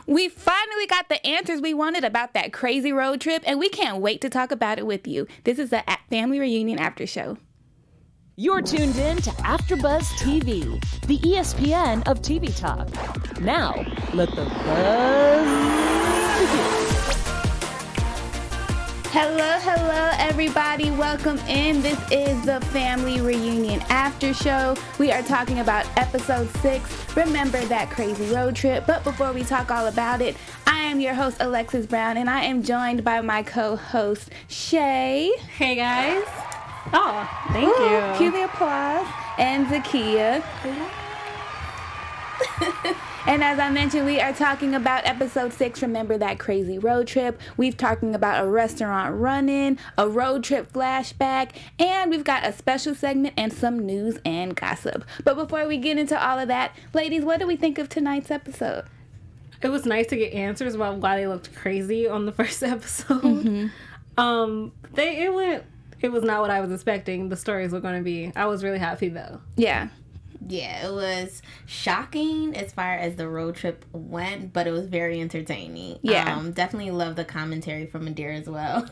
We finally got the answers we wanted about that crazy road trip, and we can't wait to talk about it with you. This is the Family Reunion After Show. You're tuned in to AfterBuzz TV, the ESPN of TV talk. Now, let the buzz begin. Hello, everybody. Welcome in. This is the Family Reunion After Show. We are talking about episode 6, Remember That Crazy Road Trip. But before we talk all about it, I am your host, Alexis Brown, and I am joined by my co-host, Chae. Hey, guys. Oh, thank you. Cue the applause. And Zakiyyah. And as I mentioned, we are talking about episode 6, Remember That Crazy Road Trip. We've talking about a restaurant run-in, a road trip flashback, and we've got a special segment and some news and gossip. But before we get into all of that, ladies, what do we think of tonight's episode? It was nice to get answers about why they looked crazy on the first episode. Mm-hmm. It was not what I was expecting the stories were going to be. I was really happy, though. Yeah. Yeah, it was shocking as far as the road trip went, but it was very entertaining. Yeah. Definitely love the commentary from Madeira as well.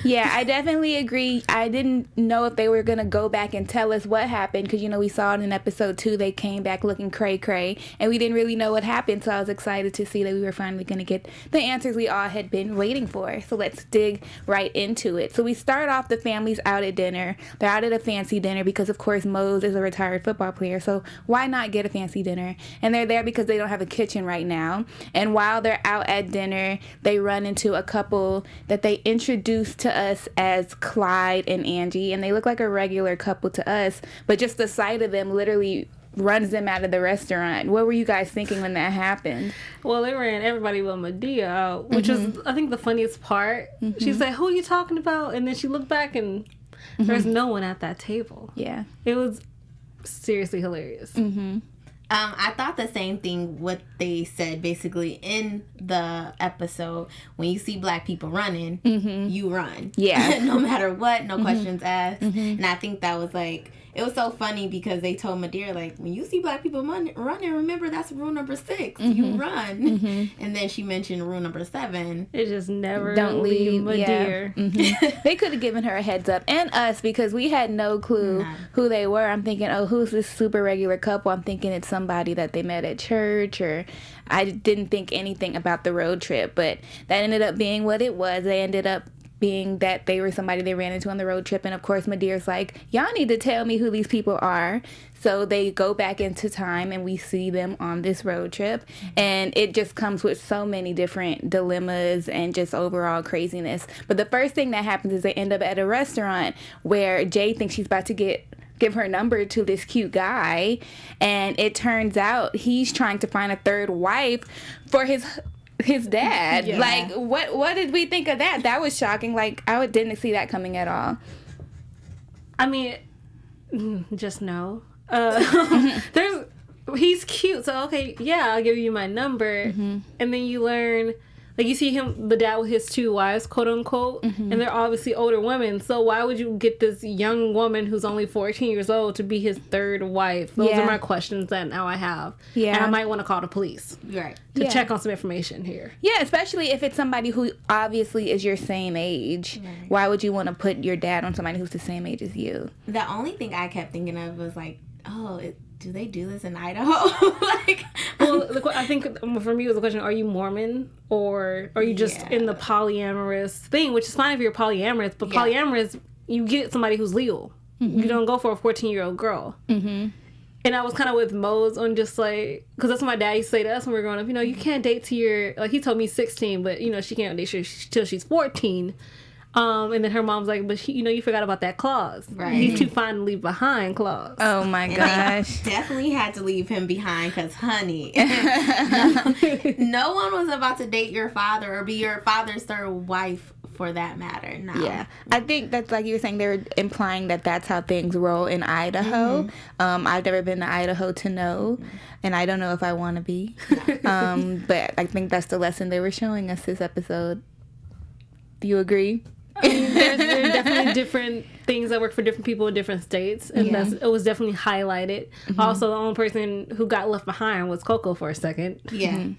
Yeah, I definitely agree. I didn't know if they were going to go back and tell us what happened because, you know, we saw it in episode 2. They came back looking cray-cray, and we didn't really know what happened, so I was excited to see that we were finally going to get the answers we all had been waiting for. So let's dig right into it. So we start off, the family's out at dinner. They're out at a fancy dinner because, of course, Mose is a retired football player, so why not get a fancy dinner? And they're there because they don't have a kitchen right now. And while they're out at dinner, they run into a couple that they introduced to us as Clyde and Angie, and they look like a regular couple to us, but just the sight of them literally runs them out of the restaurant. What were you guys thinking when that happened? Well, they ran everybody but Madeira out, which is, I think, the funniest part. She said, "Who are you talking about?" And then she looked back and there's no one at that table. Yeah. It was seriously hilarious. I thought the same thing what they said basically in the episode. When you see black people running, you run. Yeah. No matter what, no questions asked. And I think that was like, it was so funny because they told Madeira, like, when you see black people running, remember that's rule number 6. You run. And then she mentioned rule number 7. It just never Don't leave Madeira. Yeah. They could have given her a heads up, and us, because we had no clue who they were. I'm thinking, oh, who's this super regular couple? I'm thinking it's somebody that they met at church, or I didn't think anything about the road trip, but that ended up being what it was. They ended up being that they were somebody they ran into on the road trip, and of course Madeira's like, y'all need to tell me who these people are. So they go back into time and we see them on this road trip, and it just comes with so many different dilemmas and just overall craziness. But the first thing that happens is they end up at a restaurant where Jay thinks she's about to give her number to this cute guy, and it turns out he's trying to find a third wife for his dad. Yeah. Like, what did we think of that? That was shocking. Like, I didn't see that coming at all. I mean, just no. He's cute, so okay, yeah, I'll give you my number. And then you learn, like, you see him, the dad with his 2 wives, quote unquote, and they're obviously older women. So why would you get this young woman who's only 14 years old to be his third wife? Those are my questions that now I have. Yeah. And I might want to call the police. Right. To check on some information here. Yeah, especially if it's somebody who obviously is your same age. Right. Why would you want to put your dad on somebody who's the same age as you? The only thing I kept thinking of was like, do they do this in Idaho? Well, I think for me it was the question, are you Mormon or are you just in the polyamorous thing, which is fine if you're polyamorous, but polyamorous, you get somebody who's legal. You don't go for a 14-year-old girl. And I was kind of with Mose on just like, because that's what my dad used to say to us when we were growing up, you know, you can't date till you're, like, he told me 16, but, you know, she can't date till she's 14. And then her mom's like, but you forgot about that clause. Right. He's too fine to leave behind clause. Oh my gosh. Definitely had to leave him behind because, honey, no one was about to date your father or be your father's third wife for that matter. No. Yeah. I think that's, like you were saying, they were implying that that's how things roll in Idaho. I've never been to Idaho to know, and I don't know if I want to be. But I think that's the lesson they were showing us this episode. Do you agree? I mean, there's definitely different things that work for different people in different states, and it was definitely highlighted. Also, the only person who got left behind was Coco for a second. Yeah.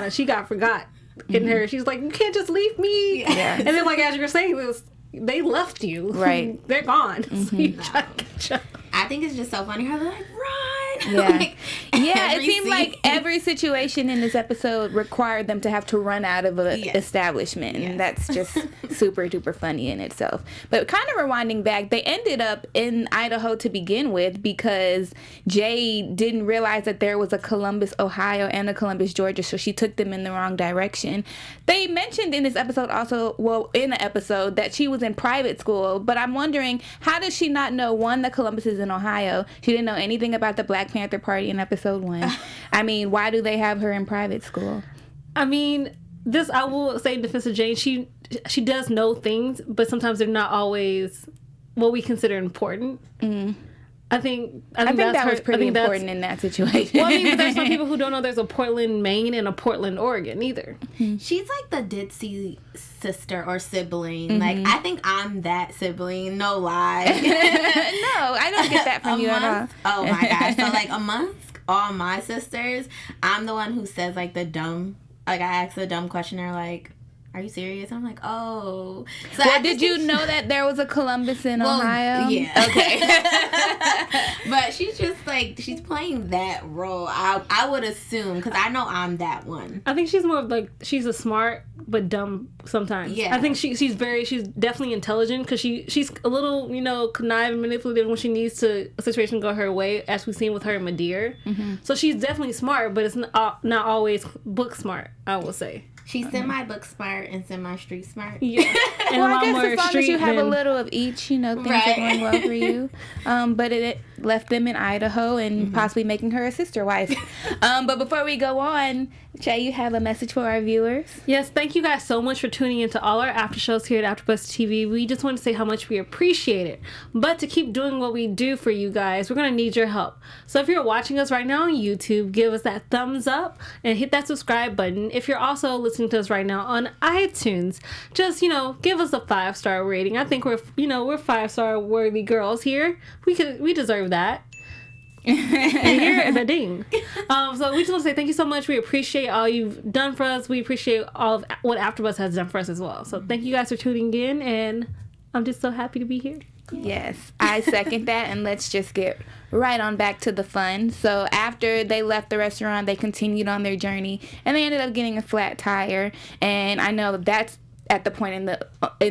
She got forgot in her. She's like, you can't just leave me. Yeah. And then, like, as you were saying, they left you. Right. They're gone. So you try to catch up. I think it's just so funny how they're like, run. Yeah. Like, It seemed like every situation in this episode required them to have to run out of an establishment. And that's just super duper funny in itself. But kind of rewinding back, they ended up in Idaho to begin with because Jay didn't realize that there was a Columbus, Ohio and a Columbus, Georgia. So she took them in the wrong direction. They mentioned in this episode also, in the episode, that she was in private school. But I'm wondering, how does she not know, one, that Columbus is in Ohio? She didn't know anything about the Black Panther Party in episode 1. I mean, why do they have her in private school? I mean, I will say in defense of Jane, she does know things, but sometimes they're not always what we consider important. I think that was pretty important in that situation. Well, I mean, but there's some people who don't know there's a Portland, Maine, and a Portland, Oregon either. She's like the ditzy sister or sibling. Like, I think I'm that sibling. No lie. No, I don't get that from you at all. Oh my gosh. So like amongst all my sisters, I'm the one who says like the dumb. Like, I ask the dumb question. They're like, "Are you serious?" I'm like, "Oh." So did you know that there was a Columbus in Ohio? Yeah. Okay. But she's just like, she's playing that role. I would assume, because I know I'm that one. I think she's more of like, she's a smart but dumb sometimes. Yeah. I think she's definitely intelligent because she's a little, conniving, manipulative when she needs a situation go her way, as we've seen with her and Madeir. So she's definitely smart, but it's not always book smart, I will say. She's semi-book smart and semi-street smart. Yeah. And I guess as long as you have a little of each, things are going well for you. But it left them in Idaho and possibly making her a sister wife. But before we go on, Chae, you have a message for our viewers? Yes, thank you guys so much for tuning into all our after shows here at AfterBuzz TV. We just want to say how much we appreciate it. But to keep doing what we do for you guys, we're going to need your help. So if you're watching us right now on YouTube, give us that thumbs up and hit that subscribe button. If you're also listening to us right now on iTunes, just, give us a 5-star rating. I think we're 5-star worthy girls here. We deserve that. Here the ding. So we just want to say thank you so much. We appreciate all you've done for us. We appreciate all of what AfterBuzz has done for us as well. So thank you guys for tuning in, and I'm just so happy to be here. Yes, I second that, and let's just get right on back to the fun. So after they left the restaurant, they continued on their journey, and they ended up getting a flat tire. And I know that's at the point in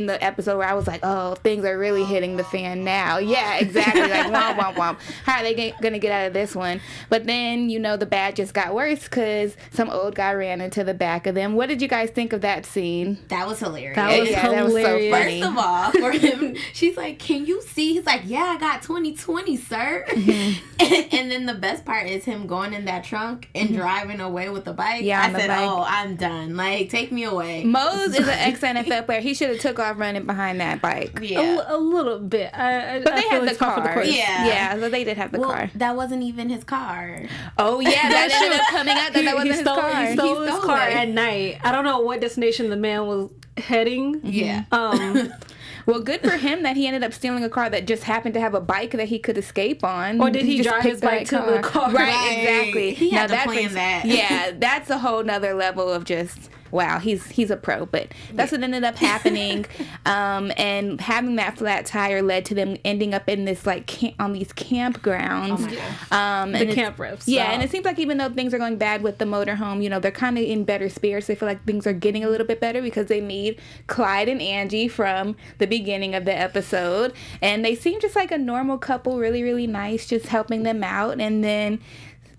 the episode where I was like, oh, things are really hitting the fan now. Yeah, exactly. Like, womp, womp, womp. How are they going to get out of this one? But then, the bad just got worse because some old guy ran into the back of them. What did you guys think of that scene? That was hilarious. That was so funny. First of all, for him, she's like, can you see? He's like, yeah, I got 20/20, sir. And then the best part is him going in that trunk and driving away with the bike. Yeah, I said, oh, I'm done. Like, take me away. Mose is an ex-NFL player. He should have took off running behind that bike. Yeah. A little bit. But they had the car. Yeah, so they did have the car. That wasn't even his car. Oh, yeah. That ended up coming out that wasn't his car. He stole his car at night. I don't know what destination the man was heading. Yeah. Well, good for him that he ended up stealing a car that just happened to have a bike that he could escape on. Or did he just drive his bike to the car? Right, exactly. He had to plan that. Yeah, that's a whole nother level of just, wow, he's a pro. But that's what ended up happening. And having that flat tire led to them ending up in this, on these campgrounds. Oh my gosh. The camp riffs. Yeah, and it seems like even though things are going bad with the motorhome, they're kind of in better spirits. They feel like things are getting a little bit better because they meet Clyde and Angie from the beginning of the episode. And they seem just like a normal couple, really, really nice, just helping them out. And then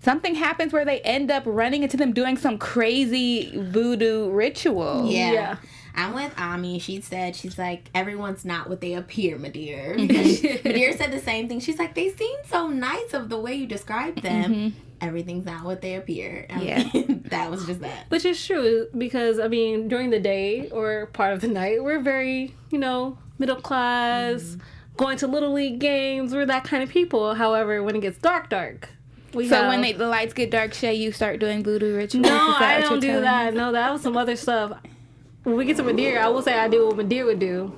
something happens where they end up running into them doing some crazy voodoo ritual. Yeah. I'm with Ami. She said, she's like, everyone's not what they appear, Madeir. Madeir said the same thing. She's like, they seem so nice of the way you described them. Everything's not what they appear. I mean, that was just that. Which is true because, during the day or part of the night, we're very, middle class, going to Little League games. We're that kind of people. However, when it gets dark, when the lights get dark, Chae, you start doing voodoo rituals? No, I don't do that. No, that was some other stuff. When we get to Madeir, I will say I do what Madeir would do.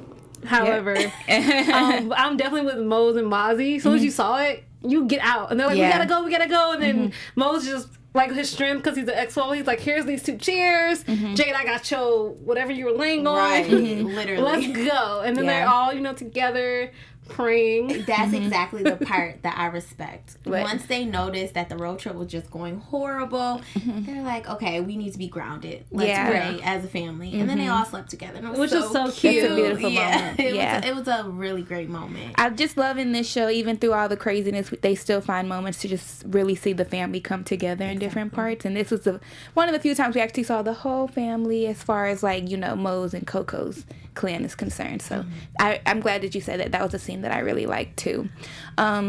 However, I'm definitely with Mose and Mozzie. As soon as you saw it, you get out. And they're like, we gotta go. And then Mose just, like, his strength, because he's an ex-footballer, he's like, here's these 2 chairs. Jade, I got your whatever you were laying on. Right, literally. Let's go. And then they're all, together praying. That's exactly the part that I respect. Once they noticed that the road trip was just going horrible, they're like, okay, we need to be grounded. Let's pray as a family. And then they all slept together. And it was Which is so cute. It's a beautiful moment. It was a really great moment. I'm just loving this show. Even through all the craziness, they still find moments to just really see the family come together in different parts. And this was one of the few times we actually saw the whole family as far as, like, Mose and Coco's clan is concerned. So I'm glad that you said that. That was a scene that I really liked too. I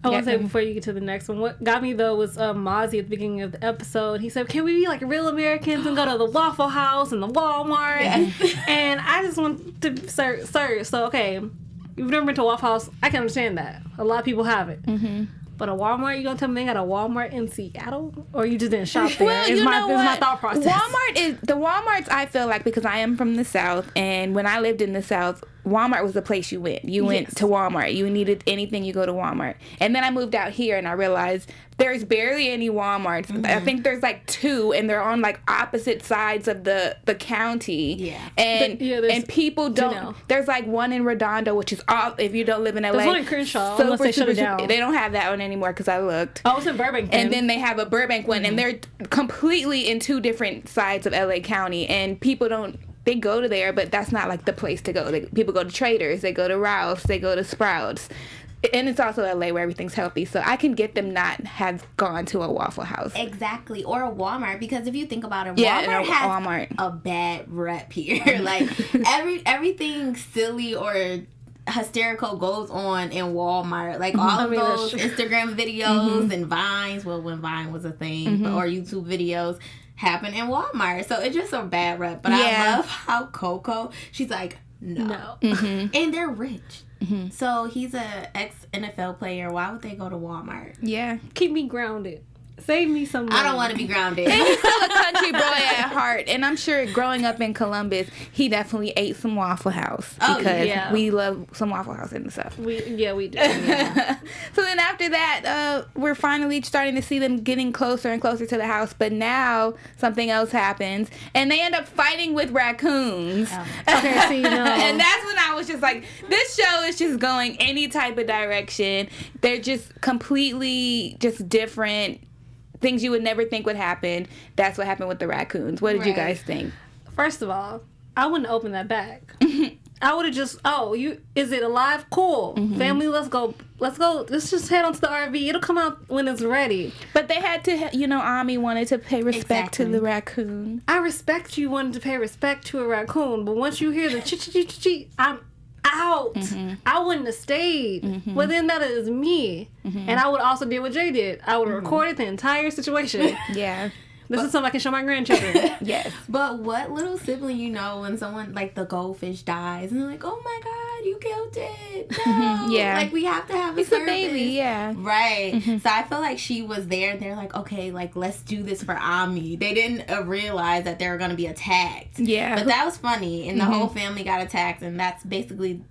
want to say before you get to the next one, what got me though was Mozzie at the beginning of the episode. He said, can we be like real Americans and go to the Waffle House and the Walmart? And I just want to, sir, so okay, you've never been to a Waffle House. I can understand that. A lot of people haven't. But a Walmart, you gonna tell me they got a Walmart in Seattle? Or you just didn't shop there? Well, is my thought process. The Walmarts, I feel like, because I am from the South, and when I lived in the South, Walmart was the place you went. You went to Walmart. You needed anything, you go to Walmart. And then I moved out here and I realized there's barely any Walmarts. I think there's like 2 and they're on like opposite sides of the county. Yeah. And people don't. There's like one in Redondo, which is all, if you don't live in LA. There's one in Crenshaw, unless they shut it down. They don't have that one anymore because I looked. Oh, it's in Burbank then. And then they have a Burbank one and they're completely in 2 different sides of LA County, and people don't. They go to there, but that's not like the place to go. People go to Traders, they go to Ralph's, they go to Sprouts. And it's also LA where everything's healthy. So I can get them not have gone to a Waffle House. Exactly. Or a Walmart. Because if you think about it, Walmart has a bad rep here. Like, everything silly or hysterical goes on in Walmart. Like, all of those Instagram videos and Vines. Well, when Vine was a thing. Or YouTube videos happen in Walmart. So it's just a bad rep. But I love how Coco, she's like, no. And they're rich. So he's a ex-NFL player. Why would they go to Walmart? Yeah. Keep me grounded. Save me some money. I don't want to be grounded. And he's still a country boy at heart. And I'm sure growing up in Columbus, he definitely ate some Waffle House. Because we love some Waffle House in the South. We do. Yeah. So then after that, we're finally starting to see them getting closer and closer to the house. But now something else happens. And they end up fighting with raccoons. Okay, so And that's when I was just like, this show is just going any type of direction. They're just completely just different. Things you would never think would happen. That's what happened with the raccoons. What did you guys think? First of all, I wouldn't open that bag. I would have just, is it alive? Cool. Family, let's go. Let's just head on to the RV. It'll come out when it's ready. But they had to, Ami wanted to pay respect to the raccoon. I respect you wanting to pay respect to a raccoon, but once you hear the chee, I'm out. I wouldn't have stayed. Well, then that is me. And I would also do what Jay did. I would have recorded the entire situation. Yeah. This is something I can show my grandchildren. Yes. But what little sibling when someone, like, the goldfish dies and they're like, oh my God, you killed it. No. Yeah. Like, we have to have a It's service. a baby, yeah. Right. So I feel like she was there and they're like, okay, like, let's do this for Ami. They didn't realize that they were going to be attacked. Yeah. But that was funny. And the whole family got attacked. And that's basically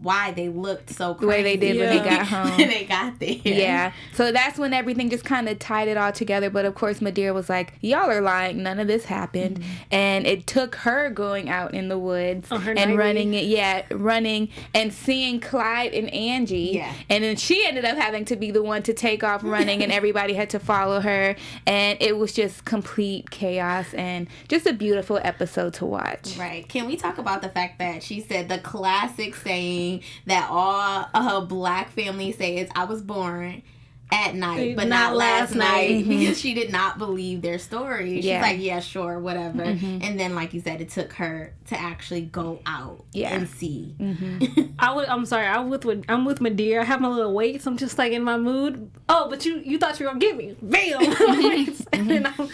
why they looked so crazy. The way they did when they got home. When they got there. Yeah. So that's when everything just kind of tied it all together. But of course, Madeira was like, y'all are lying. None of this happened. And it took her going out in the woods and running and seeing Clyde and Angie. Yeah. And then she ended up having to be the one to take off running and everybody had to follow her. And it was just complete chaos and just a beautiful episode to watch. Right. Can we talk about the fact that she said the classic saying that all black families say is, I was born at night, but not last night, because she did not believe their story. She's like, yeah, sure, whatever. And then, like you said, it took her to actually go out and see. I'm with Madeira. I have my little weights. I'm just like in my mood. Oh, but you thought you were gonna get me. Bam!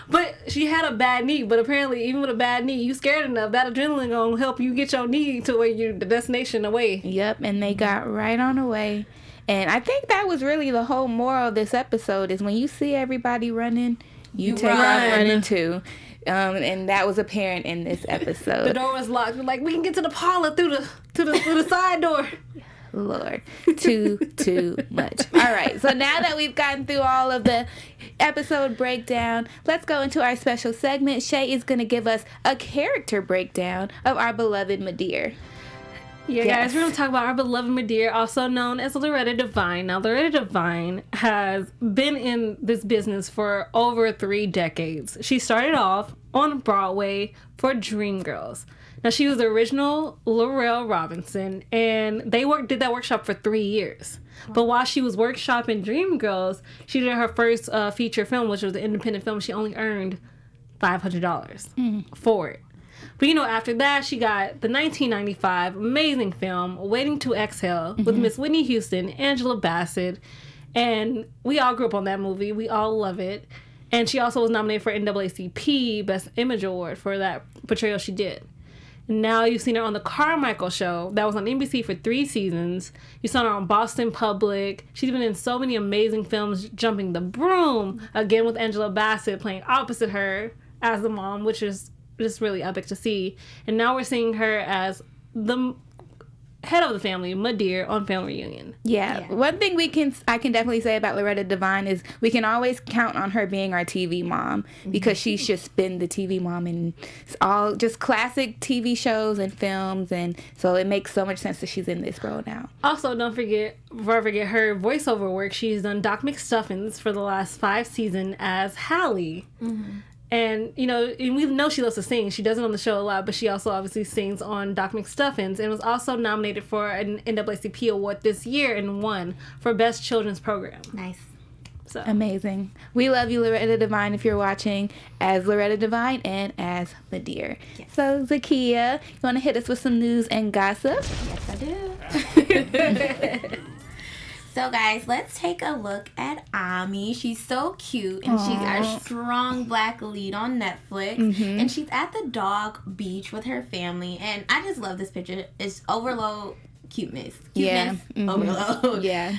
But she had a bad knee. But apparently, even with a bad knee, you scared enough. That adrenaline gonna help you get your knee to where you're the destination away. Yep, and they got right on away. And I think that was really the whole moral of this episode is when you see everybody running, you take off running too. And that was apparent in this episode. The door was locked. We're like, we can get to the parlor through the side door. Lord, too much. All right, so now that we've gotten through all of the episode breakdown, let's go into our special segment. Chae is going to give us a character breakdown of our beloved Madeir. Yeah, guys, we're going to talk about our beloved Madeir, also known as Loretta Devine. Now, Loretta Devine has been in this business for over 3 decades. She started off on Broadway for Dreamgirls. Now, she was the original Laurel Robinson, and they did that workshop for 3 years. But while she was workshopping Dreamgirls, she did her first feature film, which was an independent film. She only earned $500 for it. But, after that, she got the 1995 amazing film, Waiting to Exhale, with Miss Whitney Houston, Angela Bassett. And we all grew up on that movie. We all love it. And she also was nominated for NAACP Best Image Award for that portrayal she did. Now you've seen her on The Carmichael Show. That was on NBC for 3 seasons. You saw her on Boston Public. She's been in so many amazing films, Jumping the Broom, again with Angela Bassett playing opposite her as the mom, which is just really epic to see. And now we're seeing her as the head of the family, Madeir, on Family Reunion. Yeah. One thing I can definitely say about Loretta Devine is we can always count on her being our TV mom, because she's just been the TV mom in all just classic TV shows and films, and so it makes so much sense that she's in this role now. Also, don't forget, before I forget her voiceover work, she's done Doc McStuffins for the last 5 seasons as Hallie. And, we know she loves to sing. She does it on the show a lot, but she also obviously sings on Doc McStuffins, and was also nominated for an NAACP award this year and won for Best Children's Program. Nice. So amazing. We love you, Loretta Devine, if you're watching, as Loretta Devine and as Madeir. Yes. So, Zakiyyah, you want to hit us with some news and gossip? Yes, I do. So, guys, let's take a look at Emmy. She's so cute, and she's our strong black lead on Netflix. And she's at the dog beach with her family, and I just love this picture. It's overload cuteness. Overload. Yeah.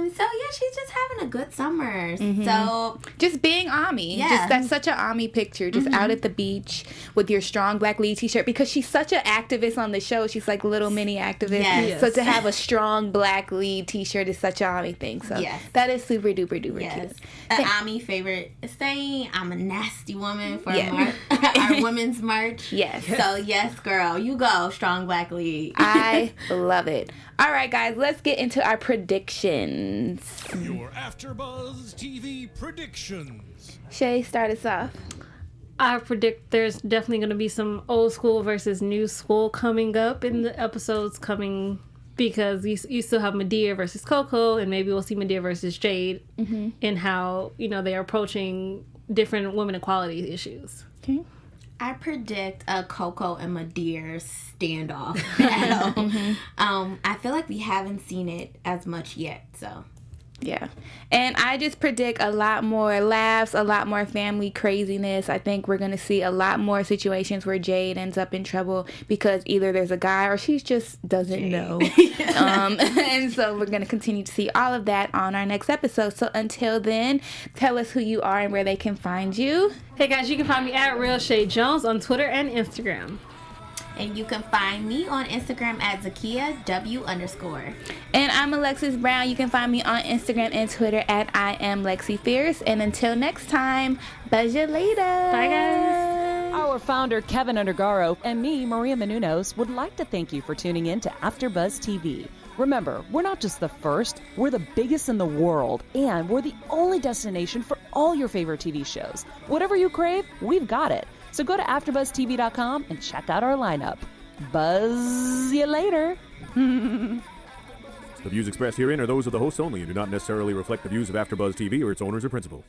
So yeah, she's just having a good summer. So just being Ami. Yeah. Just that's such an Ami picture. Just out at the beach with your strong black lead t-shirt, because she's such an activist on the show. She's like little mini activist. Yes. So to have a strong black lead t-shirt is such an Ami thing. So that is super duper duper cute. An Ami favorite saying, I'm a nasty woman for our women's march. Yes. So yes, girl, you go strong black lead. I love it. All right, guys, let's get into our predictions. Your AfterBuzz TV predictions. Chae, start us off. I predict there's definitely going to be some old school versus new school coming up in the episodes coming, because you still have Madeir versus Coco, and maybe we'll see Madeir versus Jade in how, they're approaching different women equality issues. Okay. I predict a Coco and Madeir standoff. I feel like we haven't seen it as much yet, so. Yeah. And I just predict a lot more laughs, a lot more family craziness. I think we're going to see a lot more situations where Jade ends up in trouble because either there's a guy or she just doesn't know. And so we're going to continue to see all of that on our next episode. So until then, tell us who you are and where they can find you. Hey guys, you can find me at Real Chae Jones on Twitter and Instagram. And you can find me on Instagram at Zakiyyah _. And I'm Alexis Brown. You can find me on Instagram and Twitter at I am Lexi Fierce. And until next time, buzz you later. Bye, guys. Our founder, Keven Undergaro, and me, Maria Menounos, would like to thank you for tuning in to AfterBuzz TV. Remember, we're not just the first, we're the biggest in the world, and we're the only destination for all your favorite TV shows. Whatever you crave, we've got it. So go to AfterBuzzTV.com and check out our lineup. Buzz you later. The views expressed herein are those of the hosts only and do not necessarily reflect the views of AfterBuzz TV or its owners or principals.